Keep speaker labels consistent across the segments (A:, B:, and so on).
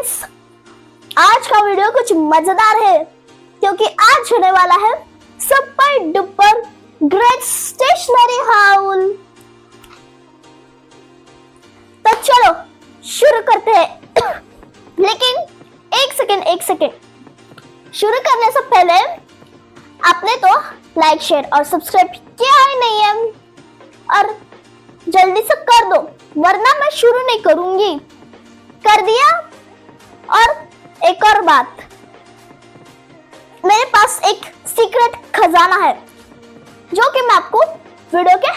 A: Friends, आज का video कुछ मजेदार है क्योंकि आज होने वाला है सुपर डुपर ग्रेट स्टेशनरी हाउल। तो चलो शुरू करते हैं। लेकिन एक सेकेंड शुरू करने से पहले आपने तो लाइक शेयर और सब्सक्राइब किया ही नहीं है, और जल्दी से कर दो वरना मैं शुरू नहीं करूंगी। कर दिया? और एक और बात, मेरे पास एक सीक्रेट खजाना है जो कि मैं आपको वीडियो के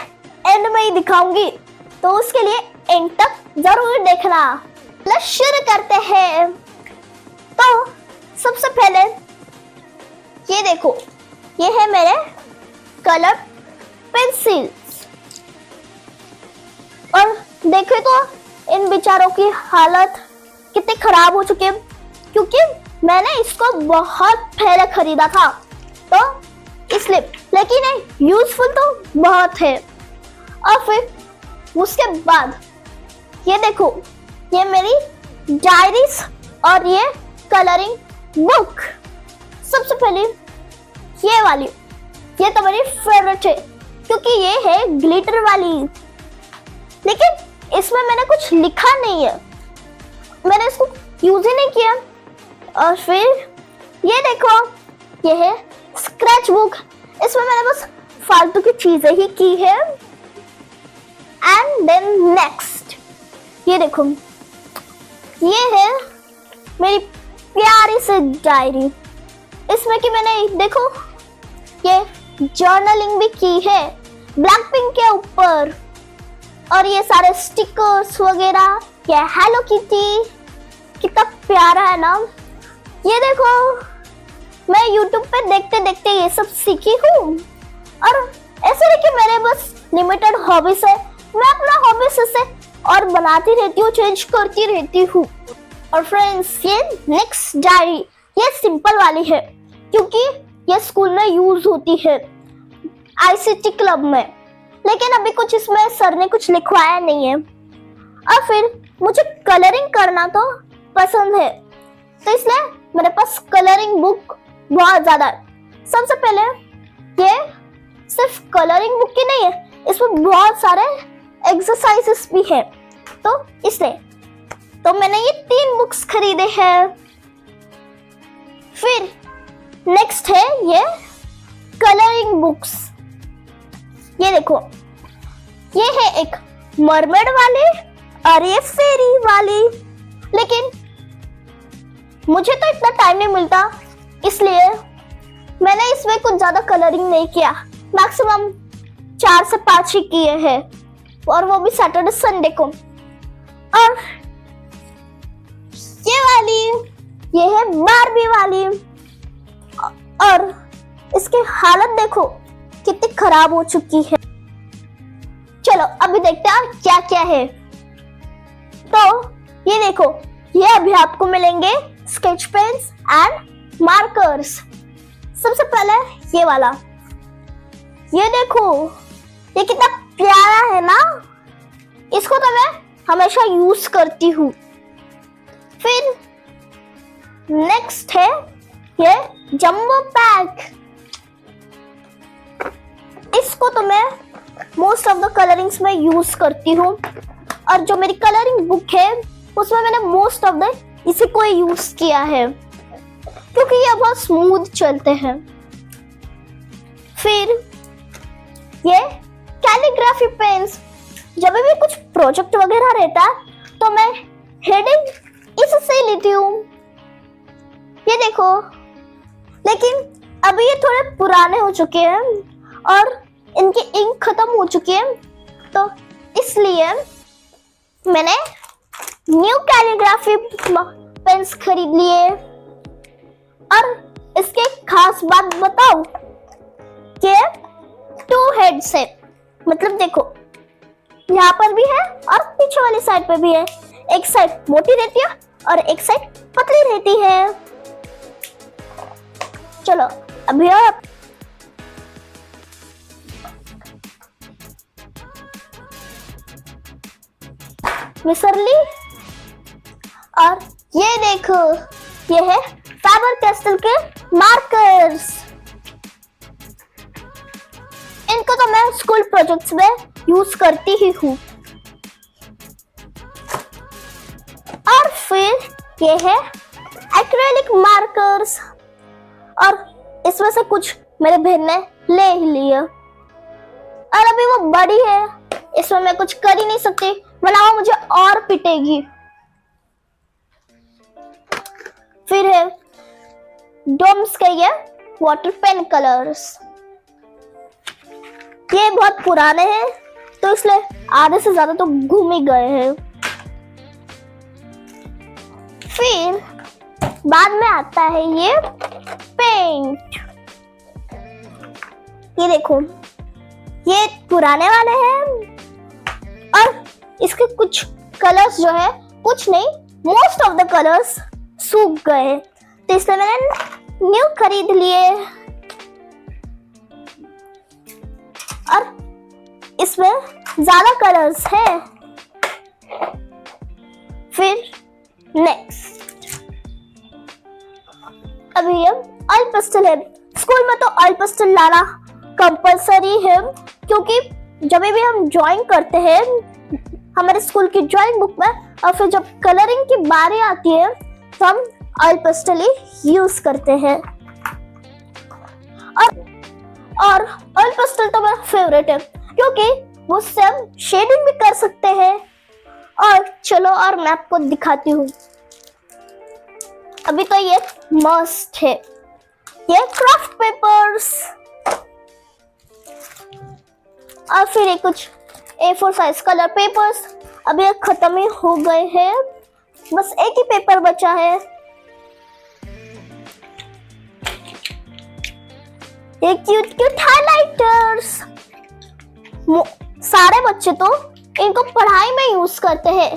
A: एंड में ही दिखाऊंगी, तो उसके लिए एंड तक जरूर देखना। चलो शुरू करते हैं। तो सबसे पहले ये देखो, ये है मेरे कलर पेंसिल्स, और देखे तो इन बेचारों की हालत कितनी खराब हो चुकी है क्योंकि मैंने इसको बहुत पहले खरीदा था, तो इसलिए, लेकिन यूजफुल तो बहुत है। और फिर उसके बाद ये देखो, ये मेरी डायरीज और ये कलरिंग बुक। सबसे पहले ये वाली, ये तो मेरी फेवरेट है क्योंकि ये है ग्लिटर वाली, लेकिन इसमें मैंने कुछ लिखा नहीं है, मैंने इसको यूज ही नहीं किया। और फिर ये देखो, ये है स्क्रैच बुक, इसमें मैंने बस फालतू की चीजें ही की है। एंड देन नेक्स्ट ये देखो, ये है मेरी प्यारी सी डायरी, इसमें कि मैंने देखो ये जर्नलिंग भी की है ब्लैक पिंक के ऊपर, और ये सारे स्टिकर्स वगैरह, ये हेलो किटी कितना प्यारा है ना। ये देखो, मैं YouTube पे देखते देखते ये सब सीखी हूँ, और ऐसे नहीं कि मेरे बस लिमिटेड हॉबीज है, मैं अपना हॉबीज से और बनाती रहती हूँ, चेंज करती रहती हूँ। और फ्रेंड्स, ये नेक्स्ट डायरी, ये सिंपल वाली है क्योंकि ये स्कूल में यूज होती है ICT क्लब में, लेकिन अभी कुछ इसमें सर ने कुछ लिखवाया नहीं है। और फिर मुझे कलरिंग करना तो पसंद है, तो इसलिए मेरे पास कलरिंग बुक बहुत ज्यादा है। सबसे पहले ये सिर्फ कलरिंग बुक की नहीं है, इसमें बहुत सारे एक्सरसाइजेस भी है, तो इसलिए तो मैंने ये 3 बुक्स खरीदे हैं। फिर नेक्स्ट है ये कलरिंग बुक्स। ये देखो, ये है एक मरमेड वाली और ये फेरी वाली, लेकिन मुझे तो इतना टाइम नहीं मिलता, इसलिए मैंने इसमें कुछ ज्यादा कलरिंग नहीं किया, मैक्सिमम 4 से 5 ही किए हैं, और वो भी सैटरडे संडे को। और ये वाली, ये है बारबी वाली, और इसकी हालत देखो कितनी खराब हो चुकी है। चलो अभी देखते हैं क्या क्या है। तो ये देखो, ये अभी आपको मिलेंगे स्केच पेन्स एंड मार्कर्स। सबसे पहले ये वाला, ये देखो, ये कितना प्यारा है ना, इसको तो मैं हमेशा यूज करती हूँ। फिर नेक्स्ट है ये जंबो पैक, इसको तो मैं मोस्ट ऑफ द कलरिंग्स में यूज करती हूँ, और जो मेरी कलरिंग बुक है उसमें मैंने मोस्ट ऑफ द इसी को यूज किया है क्योंकि ये बहुत स्मूथ चलते हैं। फिर ये कैलीग्राफी पेन्स, जब भी कुछ प्रोजेक्ट वगैरह रहता है तो मैं हेडिंग इससे लेती हूँ। ये देखो, लेकिन अभी ये थोड़े पुराने हो चुके हैं और इनकी इंक खत्म हो चुकी है, तो इसलिए मैंने न्यू कैलीग्राफी पेन्स खरीद लिए। और इसके खास बात बताऊं कि 2 हेड्स है, मतलब देखो यहाँ पर भी है और पीछे वाली साइड पे भी है, एक साइड मोटी रहती है और एक साइड पतली रहती है। चलो अभी आप मिसरली, और ये देखो, ये है फैबर कैस्टल के मार्कर्स। इनको तो मैं स्कूल प्रोजेक्ट्स में यूज करती ही हूँ। और फिर ये है एक्रेलिक मार्कर्स, और इसमें से कुछ मेरे बहन ने ले ही लिया, और अभी वो बड़ी है, इसमें मैं कुछ कर ही नहीं सकती, वरना वो मुझे और पिटेगी। फिर है डोम्स के ये वाटर पेन कलर्स। ये बहुत पुराने हैं, तो इसलिए आधे से ज्यादा तो घूम ही गए हैं। फिर बाद में आता है ये पेंट। ये देखो, ये पुराने वाले हैं, और इसके कुछ कलर्स जो है, कुछ नहीं, मोस्ट ऑफ द कलर्स सूख गए, तो इसलिए मैंने न्यू खरीद लिए। और इसमें ज्यादा कलर्स हैं। फिर नेक्स्ट अभी ये ऑयल पेस्टल है। स्कूल में तो ऑयल पेस्टल लाना कंपलसरी है, क्योंकि जब भी हम ड्राइंग करते हैं हमारे स्कूल की ड्राइंग बुक में, और फिर जब कलरिंग की बारी आती है तो हम ऑयल पेस्टल ही यूज करते हैं। और ऑयल पेस्टल तो मेरा फेवरेट है, क्योंकि वो सब शेडिंग भी कर सकते हैं। और चलो, और मैं आपको दिखाती हूँ। अभी तो ये मस्त है, ये क्राफ्ट पेपर्स। और फिर ये कुछ A4 साइज कलर पेपर्स। अभी ये खत्म ही हो गए हैं, बस एक ही पेपर बचा है। ये क्यूट क्यूट हाइलाइटर्स। सारे बच्चे तो इनको पढ़ाई में यूज करते हैं,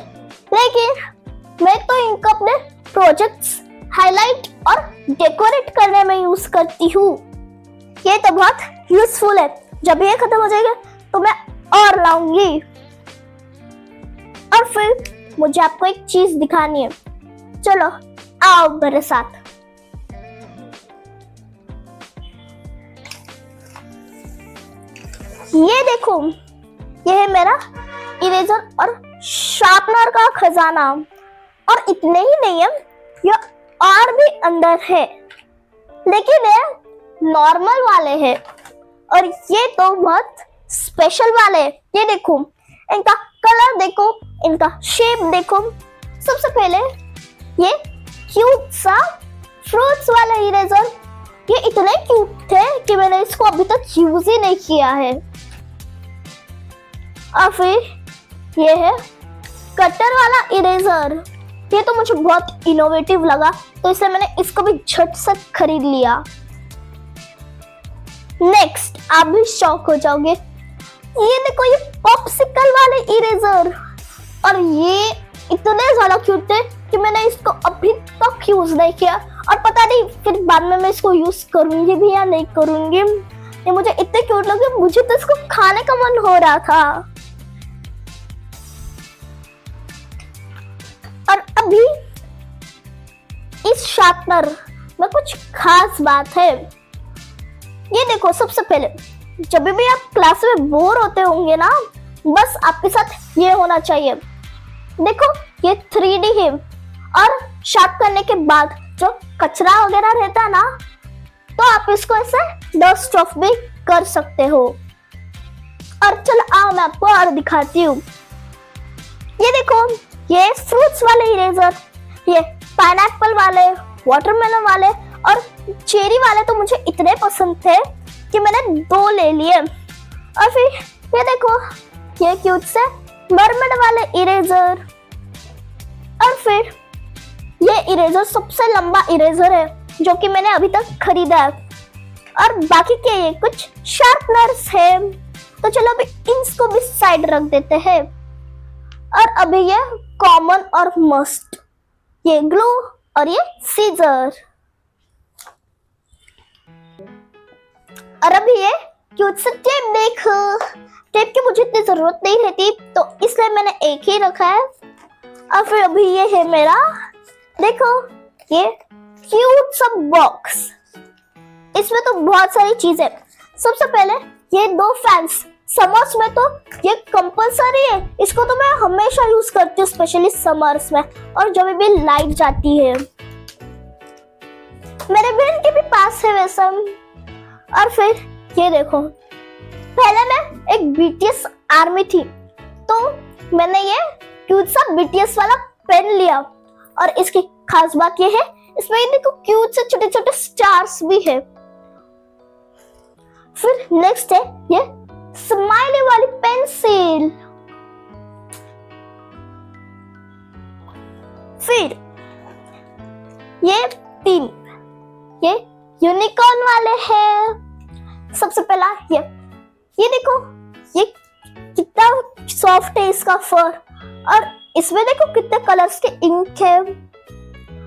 A: लेकिन मैं तो इनको अपने प्रोजेक्ट्स हाईलाइट और डेकोरेट करने में यूज करती हूँ। ये तो बहुत यूजफुल है। जब ये खत्म हो जाएगा तो मैं और लाऊंगी। और फिर मुझे आपको एक चीज दिखानी है, चलो आओ मेरे साथ। ये देखो, ये है मेरा इरेजर और शार्पनर का खजाना। और इतने ही नहीं है, ये और भी अंदर है, लेकिन ये नॉर्मल वाले हैं, और ये तो बहुत स्पेशल वाले हैं। ये देखो, इनका कलर देखो, इनका शेप देखो। सबसे पहले ये क्यूट सा फ्रूट्स वाला इरेजर। ये इतने क्यूट थे कि मैंने इसको अभी तक यूज ही नहीं किया है। और फिर ये है कटर वाला इरेजर। ये तो मुझे बहुत इनोवेटिव लगा, तो इसलिए मैंने इसको भी झट से खरीद लिया। नेक्स्ट, आप भी शॉक हो जाओगे। ये देखो, ये पॉप्सिकल वाले इरेजर, और ये इतने ज्यादा क्यूट थे कि मैंने इसको अभी तक यूज नहीं किया, और पता नहीं फिर बाद में मैं इसको यूज करूंगी भी या नहीं करूंगी। ये मुझे इतने क्यूट लगे, मुझे तो इसको खाने का मन हो रहा था। और अभी इस शार्पनर में कुछ खास बात है। ये देखो, सबसे पहले जब भी आप क्लास में बोर होते होंगे ना, बस आपके साथ ये होना चाहिए। देखो, ये 3D है, और शार्प करने के बाद जो कचरा वगैरह रहता है ना, तो आप इसको ऐसे डस्ट ऑफ भी कर सकते हो। और चलो आओ मैं आपको और दिखाती हूँ। ये देखो, ये फ्रूट्स वाले इरेजर, ये पाइनएप्पल वाले, वाटरमेलन वाले और चेरी वाले तो मुझे इतने पसंद थे कि मैंने 2 ले लिए। और फिर ये देखो, ये क्यूट से मरमड वाले इरेजर। और फिर ये इरेजर सबसे लंबा इरेजर है जो कि मैंने अभी तक खरीदा है। और बाकी के ये कुछ शार्पनर्स है, तो चलो अभी इनको भी साइड रख देते हैं। और अभी ये कॉमन और मस्ट, ये ग्लू और ये सीजर। और अभी ये क्यूट से टेप देखो। टेप की मुझे इतनी जरूरत नहीं रहती, तो इसलिए मैंने एक ही रखा है। और फिर अभी ये है मेरा देखो ये क्यूट सा बॉक्स, इसमें तो बहुत सारी चीजें। सबसे पहले ये 2 फैंस, समर्स में तो ये कंपलसरी है, इसको तो मैं हमेशा यूज करती हूँ, स्पेशली समर्स में और जब भी लाइट जाती है। मेरे बहन के भी पास है वैसा। और फिर ये देखो, पहले मैं एक बीटीएस आर्मी थी तो मैंने ये क्यूट सा बीटीएस वाला पेन लिया, और इसकी खास बात ये है इसमें ये देखो क्यूट से छोटे छोटे स्टार्स भी है। फिर नेक्स्ट है ये स्माइली वाली पेंसिल। फिर ये 3 ये यूनिकॉर्न वाले हैं। सबसे पहला ये देखो ये कितना सॉफ्ट है इसका फर, और इसमें देखो कितने कलर्स के इंक है।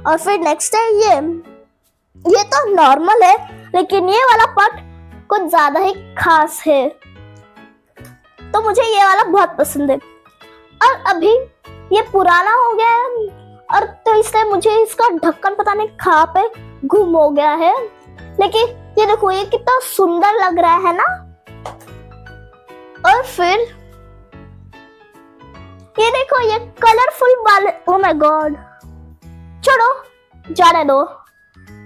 A: और फिर नेक्स्ट है ये तो नॉर्मल है, लेकिन ये वाला पार्ट कुछ ज्यादा ही खास है, तो मुझे ये वाला बहुत पसंद है। और अभी ये पुराना हो गया है, और तो इसलिए मुझे इसका ढक्कन पता नहीं कहाँ पे गुम हो गया है, लेकिन ये देखो ये कितना सुंदर लग रहा है ना। और फिर ये देखो ये कलरफुल वाले, ओ माय गॉड, छोड़ो जाने दो,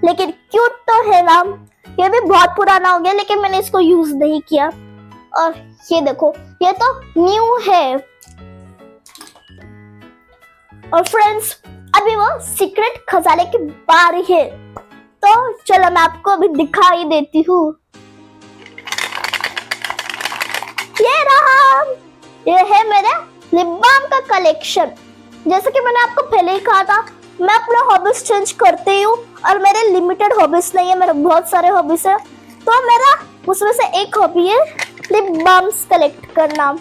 A: लेकिन क्यूट तो है ना। ये भी बहुत पुराना हो गया, लेकिन मैंने इसको यूज नहीं किया। और ये देखो ये तो न्यू है। और फ्रेंड्स अभी वो सीक्रेट खजाने की बारी है, तो चलो मैं आपको अभी दिखाई देती हूँ। ये रहा, ये है मेरे लिप बाम का कलेक्शन। जैसे कि मैंने आपको पहले ही कहा था, मैं अपना हॉबीज चेंज करती हूँ, और मेरे लिमिटेड हॉबीज नहीं है, मेरे बहुत सारे हॉबीज है। तो मेरा उसमें से एक हॉबी है लिप बाम्स कलेक्ट करना।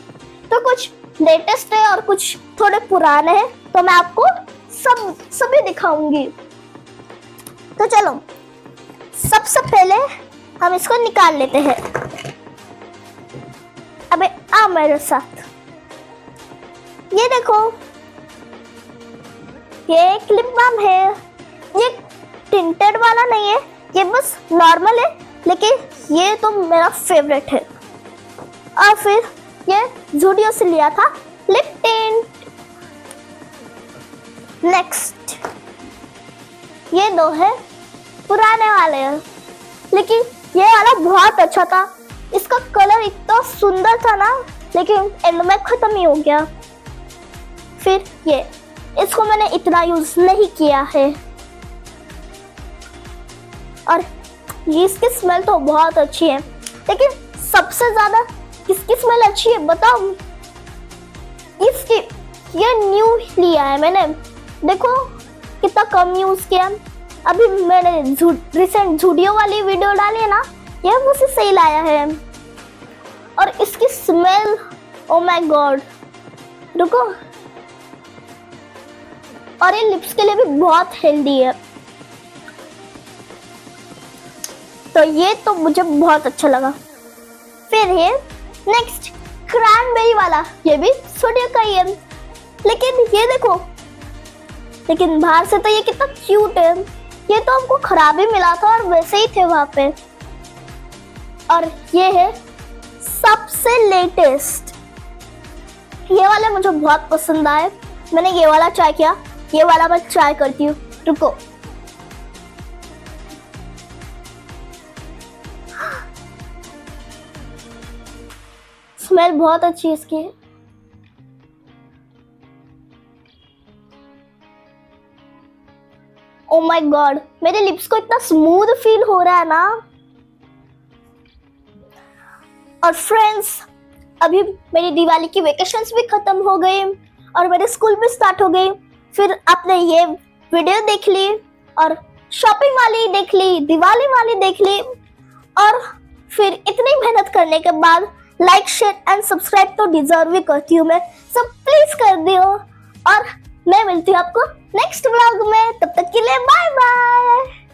A: तो कुछ लेटेस्ट है और कुछ थोड़े पुराने हैं, तो मैं आपको सभी दिखाऊंगी। तो चलो सबसे पहले हम इसको निकाल लेते हैं। अबे आ मेरे साथ। ये देखो ये एक लिप बाम है, ये टिंटेड वाला नहीं है, ये बस नॉर्मल है, लेकिन ये तो मेरा फेवरेट है। और फिर ये ज़ूडियो से लिया था लिप टिंट। नेक्स्ट ये 2 है पुराने वाले हैं, लेकिन ये वाला बहुत अच्छा था, इसका कलर इतना सुंदर था ना, लेकिन एंड में खत्म ही हो गया। फिर ये इसको मैंने इतना यूज नहीं किया है, और ये इसकी स्मेल तो बहुत अच्छी है, लेकिन सबसे ज्यादा किसकी स्मेल अच्छी है बताऊं? इसकी। ये न्यू लिया है मैंने, देखो कितना कम यूज किया। अभी मैंने रिसेंट ज़ूडियो वाली वीडियो डाली है ना, ये मुझसे सही लाया है। और इसकी स्मेल, ओ माय गॉड, रुको, और ये लिप्स के लिए भी बहुत हेल्दी है। तो ये तो मुझे बहुत अच्छा लगा। फिर ये नेक्स्ट क्रैनबेरी वाला, ये भी ज़ूडियो का ही है, लेकिन ये देखो, लेकिन बाहर से तो ये कितना क्यूट है। ये तो हमको खराब ही मिला था और वैसे ही थे वहां पे। और ये है सबसे लेटेस्ट, ये वाले मुझे बहुत पसंद आए, मैंने ये वाला ट्राई किया, ये वाला मैं ट्राई करती हूँ, रुको। स्मेल बहुत अच्छी है इसकी। ओ माय गॉड, मेरे लिप्स को इतना स्मूथ फील हो रहा है ना। और फ्रेंड्स अभी मेरी दिवाली की वेकेशंस भी खत्म हो गई और मेरे स्कूल भी स्टार्ट हो गई। फिर आपने ये वीडियो देख ली और शॉपिंग वाली देख ली, दिवाली वाली देख ली, और फिर इतनी मेहनत करने के बाद लाइक शेयर एंड सब्सक्राइब तो डिजर्व भी करती हूँ मैं, सब प्लीज कर दियो। और मैं मिलती हूँ आपको नेक्स्ट व्लॉग में, तब तक के लिए बाय बाय।